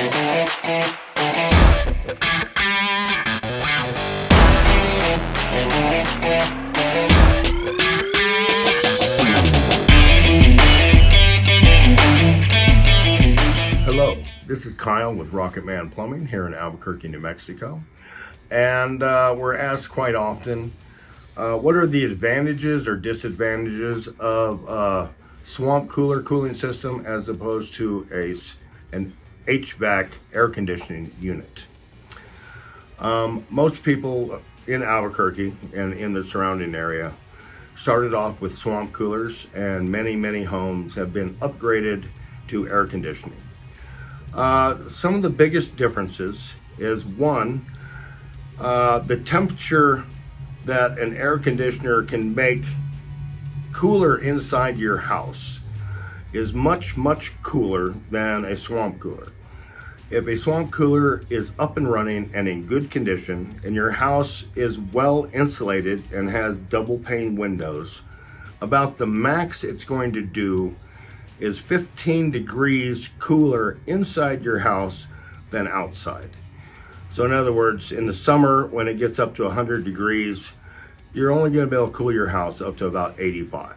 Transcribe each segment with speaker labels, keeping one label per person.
Speaker 1: Hello, this is Kyle with Rocketman Plumbing here in Albuquerque, New Mexico. And we're asked quite often, what are the advantages or disadvantages of a swamp cooler cooling system as opposed to an HVAC air conditioning unit? Most people in Albuquerque and in the surrounding area started off with swamp coolers, and many homes have been upgraded to air conditioning. Some of the biggest differences is one, the temperature that an air conditioner can make cooler inside your house is much cooler than a swamp cooler. If a swamp cooler is up and running and in good condition and your house is well insulated and has double pane windows, about the max it's going to do is 15 degrees cooler inside your house than outside. So in other words, in the summer when it gets up to 100 degrees, you're only going to be able to cool your house up to about 85.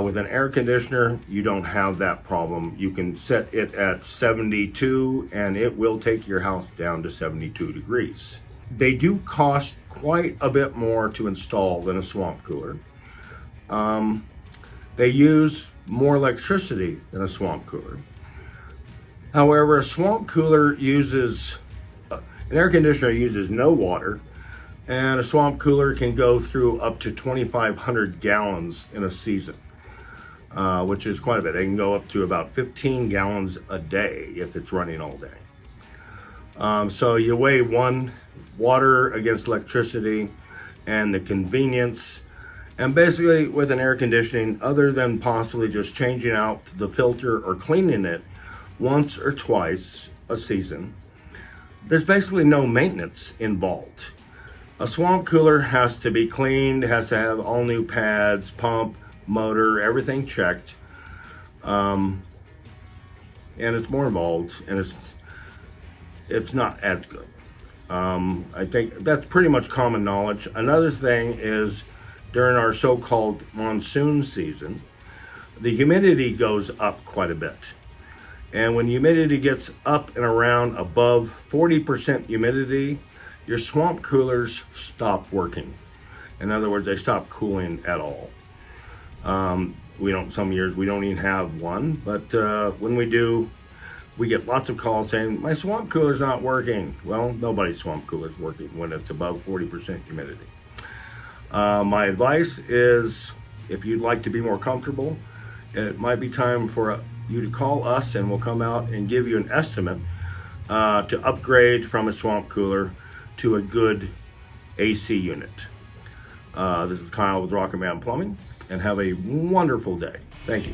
Speaker 1: With an air conditioner, you don't have that problem. You can set it at 72 and it will take your house down to 72 degrees. They do cost quite a bit more to install than a swamp cooler. They use more electricity than a swamp cooler. However, a swamp cooler uses, an air conditioner uses no water, and a swamp cooler can go through up to 2,500 gallons in a season, which is quite a bit. They can go up to about 15 gallons a day if it's running all day. So you weigh one, water against electricity and the convenience. And basically with an air conditioning, other than possibly just changing out the filter or cleaning it once or twice a season, there's basically no maintenance involved. A swamp cooler has to be cleaned, has to have all new pads, pump, motor, everything checked. And it's more involved, and it's not as good. I think that's pretty much common knowledge. Another thing is, during our so-called monsoon season, the humidity goes up quite a bit. And when humidity gets up and around above 40% humidity, your swamp coolers stop working. In other words, they stop cooling at all. Some years we don't even have one, but when we do, we get lots of calls saying, my swamp cooler's not working. Well, nobody's swamp cooler's working when it's above 40% humidity. My advice is, if you'd like to be more comfortable, it might be time for you to call us and we'll come out and give you an estimate to upgrade from a swamp cooler to a good AC unit. This is Kyle with Rocketman Plumbing, and have a wonderful day. Thank you.